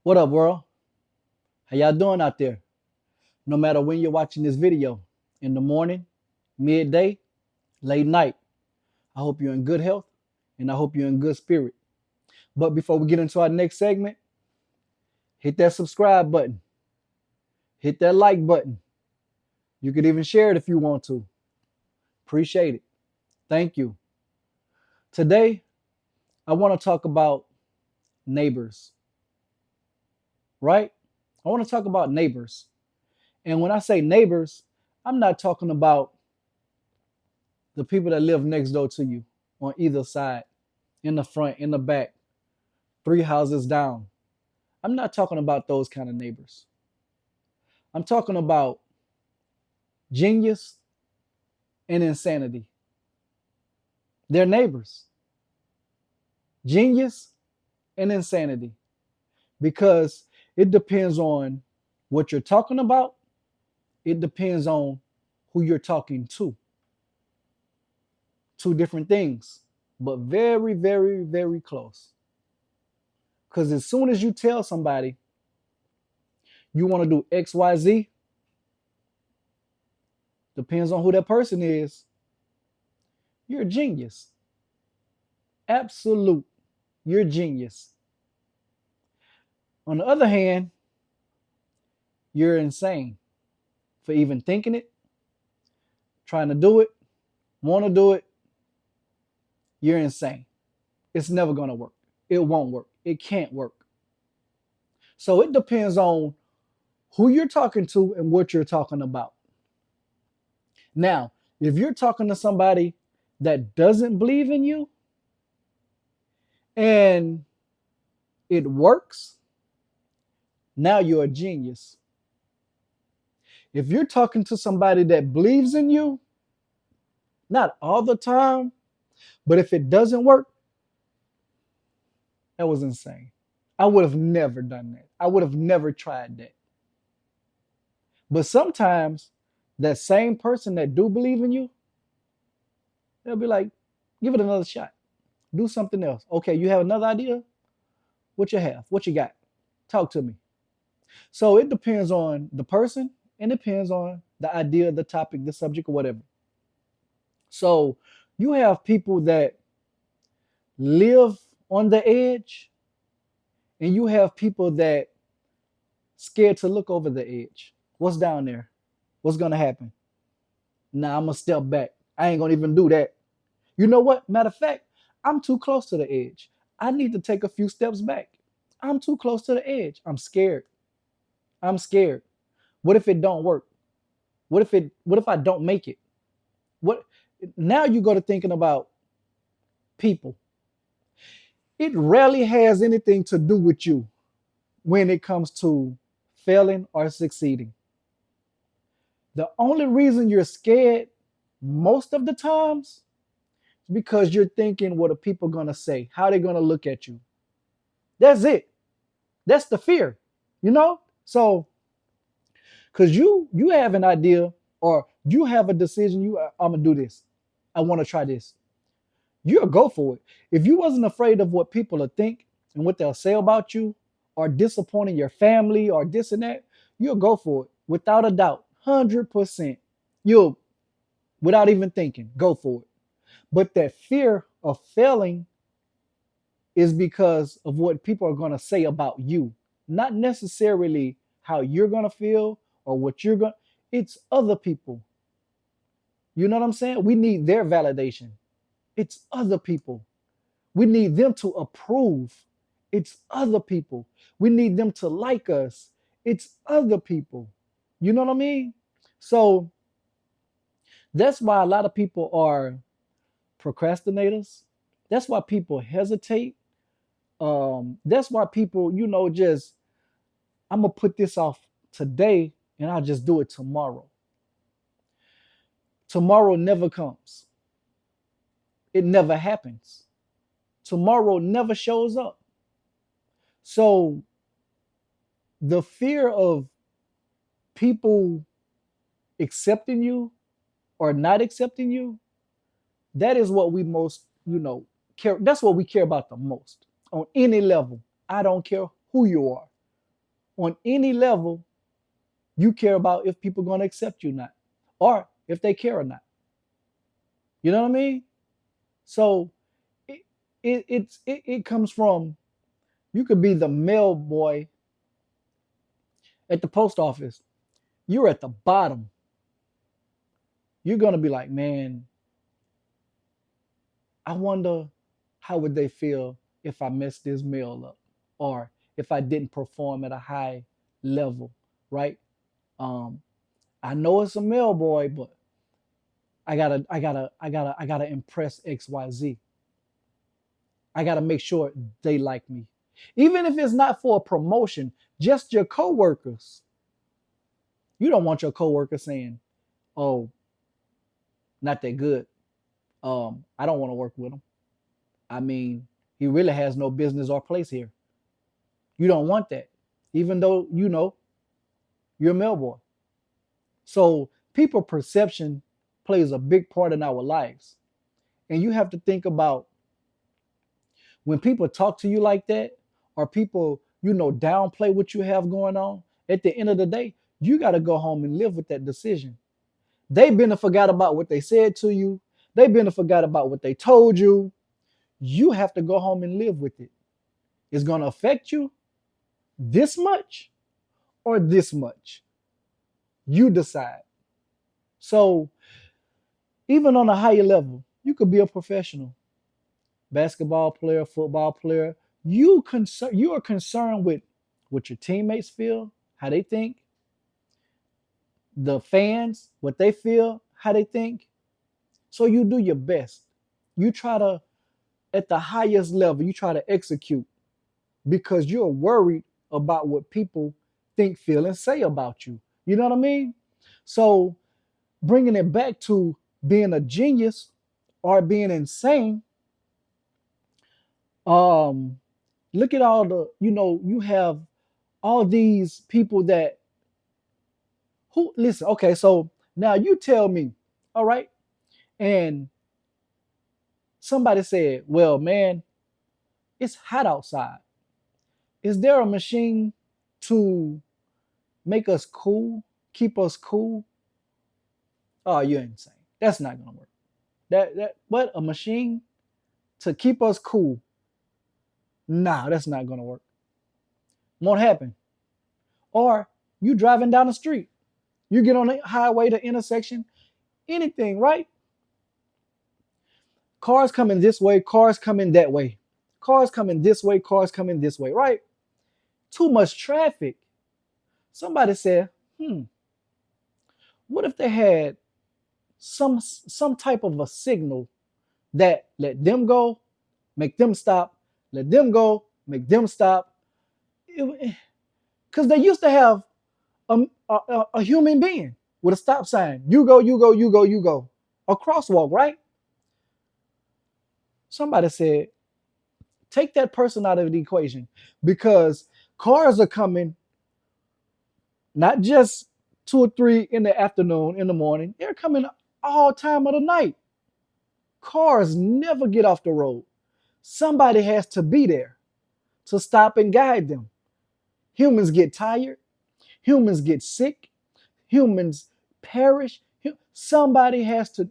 What up, world? How y'all doing out there? No matter when you're watching this video, in the morning, midday, late night, I hope you're in good health and I hope you're in good spirit. But before we get into our next segment, hit that subscribe button, hit that like button. You could even share it if you want to. Appreciate it. Thank you. Today, I want to talk about neighbors, right? I want to talk about neighbors. And when I say neighbors, I'm not talking about the people that live next door to you on either side, in the front, in the back, three houses down. I'm not talking about those kind of neighbors. I'm talking about genius and insanity. They're neighbors. Genius and insanity. Because it depends on what you're talking about. It depends on who you're talking to. Two different things, but very, very, very close. Because as soon as you tell somebody you want to do XYZ, depends on who that person is, you're a genius. Absolute. You're a genius. On the other hand, you're insane for even thinking it, trying to do it, want to do it. You're insane. It's never going to work. It won't work. It can't work. So it depends on who you're talking to and what you're talking about. Now, if you're talking to somebody that doesn't believe in you and it works, now you're a genius. If you're talking to somebody that believes in you, not all the time, but if it doesn't work, that was insane. I would have never done that. I would have never tried that. But sometimes that same person that do believe in you, they'll be like, give it another shot. Do something else. Okay, you have another idea? What you have? What you got? Talk to me. So it depends on the person and it depends on the idea, the topic, the subject, or whatever. So you have people that live on the edge and you have people that scared to look over the edge. What's down there? What's going to happen? Nah, I'm going to step back. I ain't going to even do that. You know what? Matter of fact, I'm too close to the edge. I need to take a few steps back. I'm too close to the edge. I'm scared. I'm scared. What if it don't work? What if I don't make it? What now you go to thinking about people. It rarely has anything to do with you when it comes to failing or succeeding. The only reason you're scared most of the times is because you're thinking what are people gonna say, how they're gonna look at you. That's it. That's the fear, you know? So because you have an idea or you have a decision, I'm gonna do this. I want to try this. You'll go for it. If you wasn't afraid of what people will think and what they'll say about you or disappointing your family or this and that, you'll go for it without a doubt. 100%. You'll, without even thinking, go for it. But that fear of failing is because of what people are going to say about you, not necessarily how you're going to feel or what you're going to, it's other people. You know what I'm saying? We need their validation. It's other people. We need them to approve. It's other people. We need them to like us. It's other people. You know what I mean? So that's why a lot of people are procrastinators. That's why people hesitate. That's why people, just I'm gonna put this off today and I'll just do it tomorrow. Tomorrow never comes. It never happens. Tomorrow never shows up. So the fear of people accepting you or not accepting you, that is what we most, care. That's what we care about the most on any level. I don't care who you are. On any level, you care about if people are going to accept you or not, or if they care or not. You know what I mean? So it comes from, you could be the mail boy at the post office. You're at the bottom. You're gonna be like, man, I wonder how would they feel if I messed this mail up, or if I didn't perform at a high level, right? Um, I know it's a mail boy, but I gotta impress XYZ. I gotta make sure they like me. Even if it's not for a promotion, just your coworkers. You don't want your coworker saying, "Oh, not that good. I don't want to work with him. I mean, he really has no business or place here." You don't want that, even though you're a mail boy. So people perception plays a big part in our lives, and you have to think about when people talk to you like that, or people downplay what you have going on. At the end of the day, you got to go home and live with that decision. They've been and forgot about what they said to you. They've been and forgot about what they told you. You have to go home and live with it. It's going to affect you this much or this much. You decide. So even on a higher level, you could be a professional basketball player, football player. You are concerned with what your teammates feel, how they think, the fans, what they feel, how they think. So you do your best. You try to, at the highest level, you try to execute because you're worried about what people think, feel, and say about you. You know what I mean? So bringing it back to being a genius or being insane, um, look at all the, you have all these people that who listen. Okay, so now you tell me, all right, and somebody said, well, man, it's hot outside. Is there a machine to make us cool, keep us cool? Oh, you're insane. That's not gonna work. That what, a machine to keep us cool? Nah, that's not gonna work. Won't happen. Or you driving down the street, you get on the highway, the intersection, anything, right? Cars coming this way, cars coming that way, cars coming this way, cars coming this way, right? Too much traffic. Somebody said, what if they had some type of a signal that let them go, make them stop, let them go, make them stop. Because they used to have a human being with a stop sign. You go, you go, you go, you go. A crosswalk, right? Somebody said, take that person out of the equation because cars are coming not just 2 or 3 in the afternoon, in the morning. They're coming all time of the night. Cars never get off the road. Somebody has to be there to stop and guide them. Humans get tired. Humans get sick. Humans perish. Somebody has to.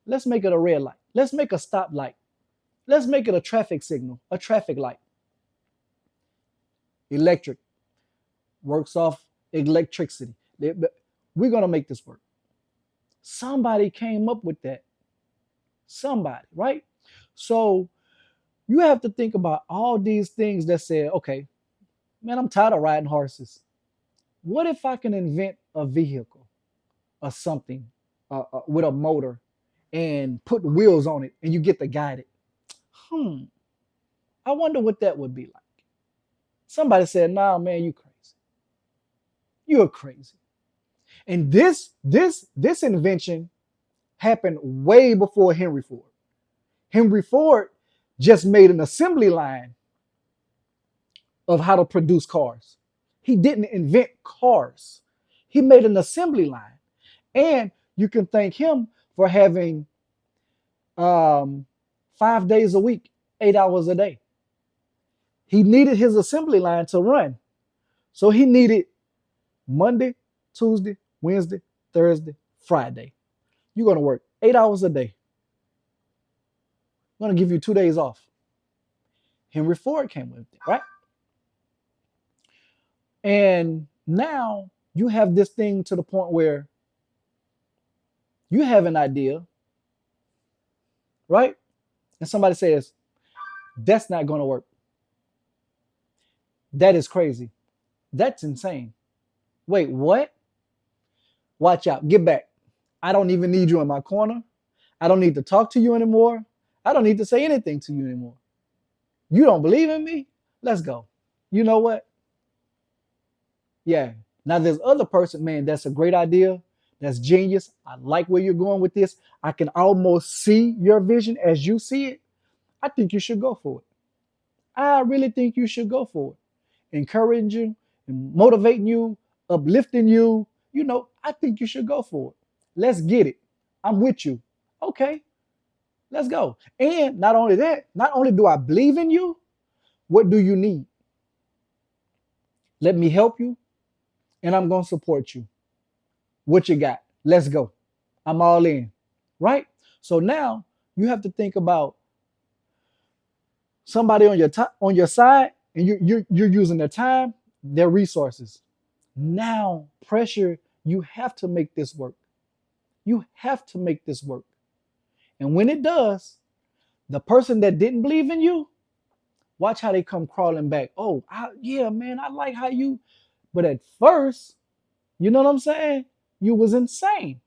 Let's make it a red light. Let's make a stoplight. Let's make it a traffic signal, a traffic light. Electric works off electricity. We're going to make this work. Somebody came up with that. Somebody, right? So you have to think about all these things that say, okay, man, I'm tired of riding horses. What if I can invent a vehicle or something with a motor and put wheels on it and you get to guide it? Hmm, I wonder what that would be like. Somebody said, nah, man, you crazy. You're crazy. And this invention happened way before Henry Ford. Henry Ford just made an assembly line of how to produce cars. He didn't invent cars. He made an assembly line. And you can thank him for having 5 days a week, 8 hours a day. He needed his assembly line to run. So he needed Monday, Tuesday, Wednesday, Thursday, Friday. You're going to work 8 hours a day. I'm going to give you 2 days off. Henry Ford came with it, right? And now you have this thing to the point where you have an idea, right? And somebody says, that's not going to work. That is crazy. That's insane. Wait, what? Watch out. Get back. I don't even need you in my corner. I don't need to talk to you anymore. I don't need to say anything to you anymore. You don't believe in me? Let's go. You know what? Yeah. Now there's other person, man, that's a great idea. That's genius. I like where you're going with this. I can almost see your vision as you see it. I think you should go for it. I really think you should go for it. Encouraging you, and motivating you, uplifting you. I think you should go for it. Let's get it. I'm with you. Okay, let's go. And not only that, not only do I believe in you, what do you need? Let me help you, and I'm going to support you. What you got? Let's go. I'm all in. Right? So now you have to think about somebody on your side, and you're using their time, their resources. Now, pressure, you have to make this work. You have to make this work. And when it does, the person that didn't believe in you, watch how they come crawling back. Oh, yeah, man, I like how you. But at first, you know what I'm saying? You was insane.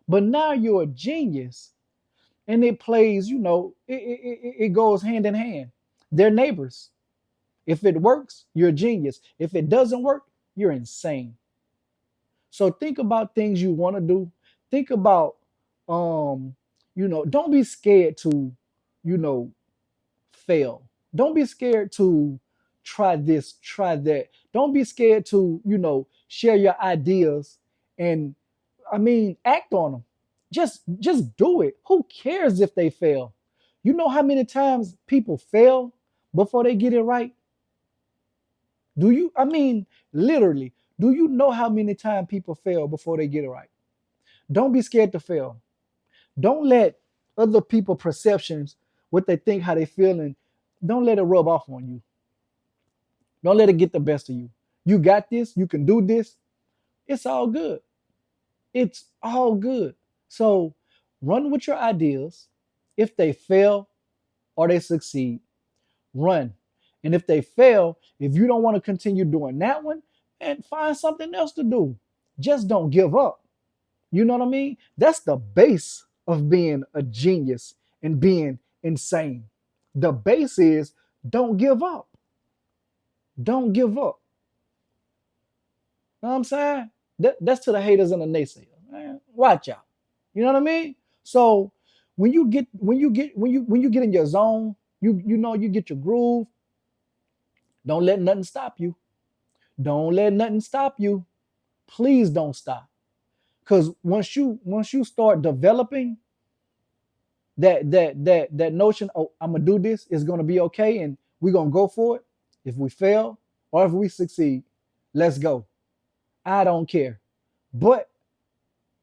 But now you're a genius. And it plays, it goes hand in hand. They're neighbors. If it works, you're a genius. If it doesn't work, you're insane. So think about things you want to do. Think about, don't be scared to, you know, fail. Don't be scared to try this, try that. Don't be scared to, share your ideas and act on them. Just do it. Who cares if they fail? You know how many times people fail before they get it right? Do you literally, do you know how many times people fail before they get it right? Don't be scared to fail. Don't let other people perceptions, what they think, how they feeling, don't let it rub off on you. Don't let it get the best of you. You got this, you can do this. It's all good. It's all good. So run with your ideas. If they fail or they succeed, run. And if they fail, if you don't want to continue doing that one, and find something else to do. Just don't give up. You know what I mean? That's the base of being a genius and being insane. The base is don't give up. Don't give up. You know what I'm saying? That's to the haters and the naysayers. Man, watch out. You know what I mean? So when you get in your zone, you get your groove. Don't let nothing stop you. Don't let nothing stop you. Please don't stop. Because once you start developing that notion, oh, I'm gonna do this, it's gonna be okay, and we're gonna go for it. If we fail or if we succeed, let's go. I don't care. But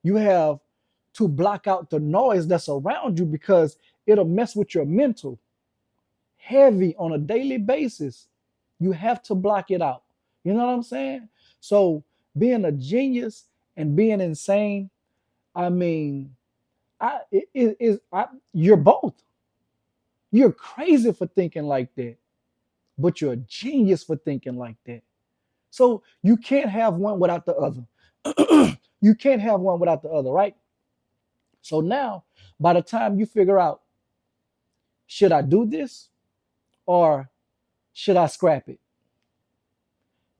you have to block out the noise that's around you because it'll mess with your mental heavy on a daily basis. You have to block it out. You know what I'm saying? So being a genius and being insane, I mean, you're both. You're crazy for thinking like that, but you're a genius for thinking like that. So you can't have one without the other. You can't have one without the other, right? So now, by the time you figure out Should I do this or should I scrap it?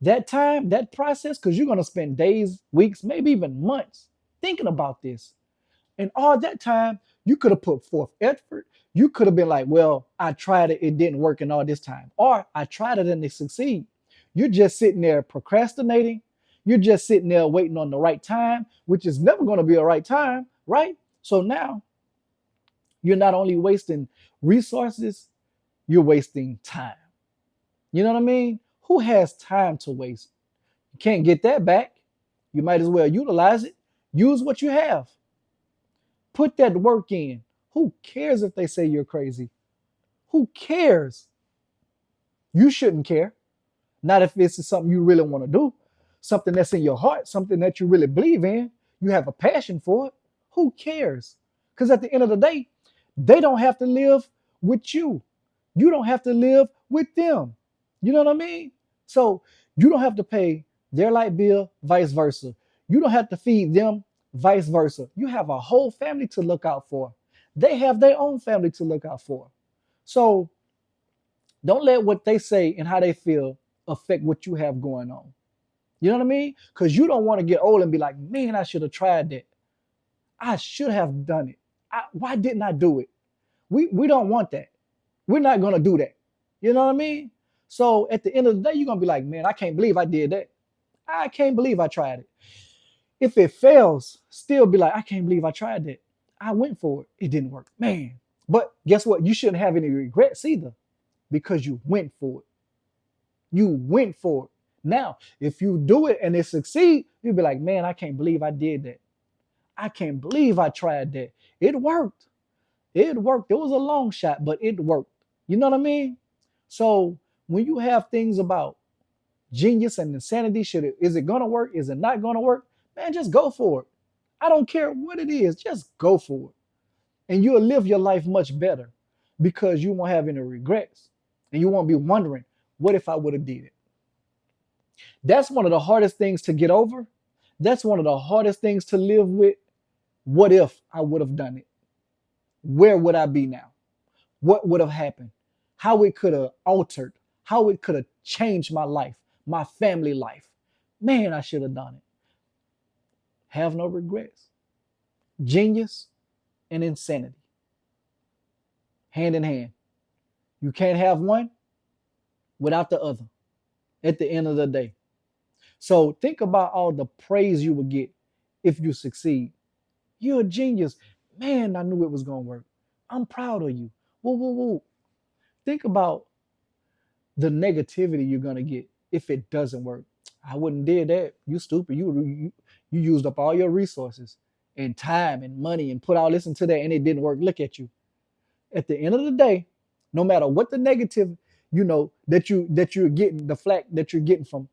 That time, that process, because you're going to spend days, weeks, maybe even months thinking about this. And all that time, you could have put forth effort. You could have been like, well, I tried it, it didn't work in all this time. Or I tried it and it succeed. You're just sitting there procrastinating. You're just sitting there waiting on the right time, which is never going to be a right time, right? So now you're not only wasting resources, you're wasting time. You know what I mean? Who has time to waste? You can't get that back. You might as well utilize it. Use what you have. Put that work in. Who cares if they say you're crazy? Who cares? You shouldn't care. Not if this is something you really want to do, something that's in your heart, something that you really believe in. You have a passion for it. Who cares? Because at the end of the day, they don't have to live with you. You don't have to live with them. You know what I mean? So you don't have to pay their light bill, vice versa. You don't have to feed them, vice versa. You have a whole family to look out for. They have their own family to look out for. So don't let what they say and how they feel affect what you have going on. You know what I mean? Because you don't want to get old and be like, man, I should have tried that. I should have done it. Why didn't I do it? We don't want that. We're not going to do that. You know what I mean? So at the end of the day, you're going to be like, man, I can't believe I did that. I can't believe I tried it. If it fails, still be like, I can't believe I tried that. I went for it. It didn't work. Man. But guess what? You shouldn't have any regrets either because you went for it. You went for it. Now, if you do it and it succeed, you'll be like, man, I can't believe I did that. I can't believe I tried that. It worked. It worked. It was a long shot, but it worked. You know what I mean? So when you have things about genius and insanity, is it gonna work? Is it not gonna work? Man, just go for it. I don't care what it is, just go for it. And you'll live your life much better because you won't have any regrets. And you won't be wondering, what if I would have did it? That's one of the hardest things to get over. That's one of the hardest things to live with. What if I would have done it? Where would I be now? What would have happened? How it could have altered, how it could have changed my life, my family life. Man, I should have done it. Have no regrets. Genius and insanity, hand in hand. You can't have one without the other at the end of the day. So think about all the praise you would get if you succeed. You're a genius. Man, I knew it was going to work. I'm proud of you. Woo, woo, woo. Think about the negativity you're going to get if it doesn't work. I wouldn't did that. You stupid. You used up all your resources and time and money and put all this into that and it didn't work. Look at you. At the end of the day, no matter what the negative, that you're getting, the flack that you're getting from,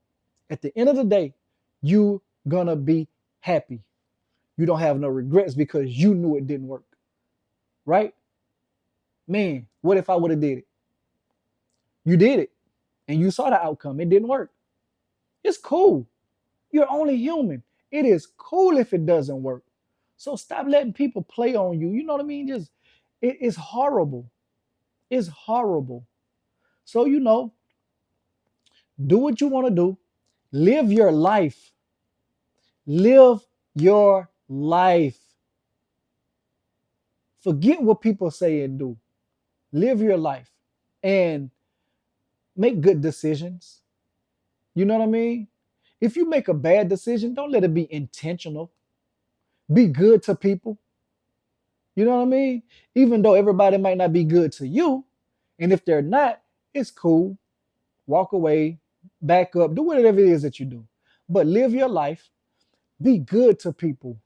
at the end of the day, you gonna be happy. You don't have no regrets because you knew it didn't work. Right? Man, what if I would have did it? You did it and you saw the outcome. It didn't work. It's cool. You're only human. It is cool if it doesn't work. So stop letting people play on you. You know what I mean? It's horrible. It's horrible. So do what you want to do. Live your life. Live your life. Forget what people say and do. Live your life and make good decisions. You know what I mean? If you make a bad decision, don't let it be intentional. Be good to people. You know what I mean? Even though everybody might not be good to you, and if they're not, it's cool. Walk away, back up, do whatever it is that you do. But live your life, be good to people,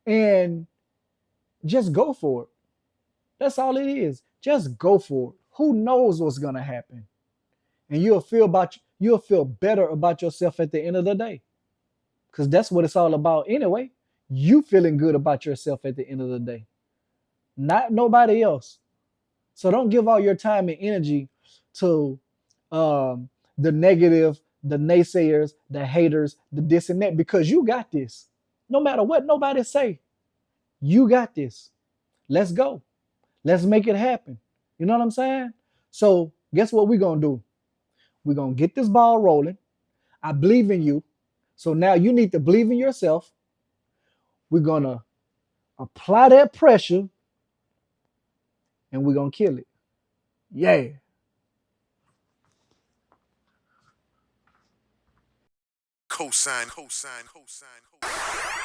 and just go for it. That's all it is. Just go for it. Who knows what's gonna happen? And you'll feel better about yourself at the end of the day. Because that's what it's all about anyway. You feeling good about yourself at the end of the day. Not nobody else. So don't give all your time and energy to the negative, the naysayers, the haters, the this and that, because you got this. No matter what nobody say, you got this. Let's go. Let's make it happen. You know what I'm saying? So guess what we're gonna do? We're gonna get this ball rolling. I believe in you. So now you need to believe in yourself. We're gonna apply that pressure and we're gonna kill it. Yeah. Cosign, cosign, cosign, cosign.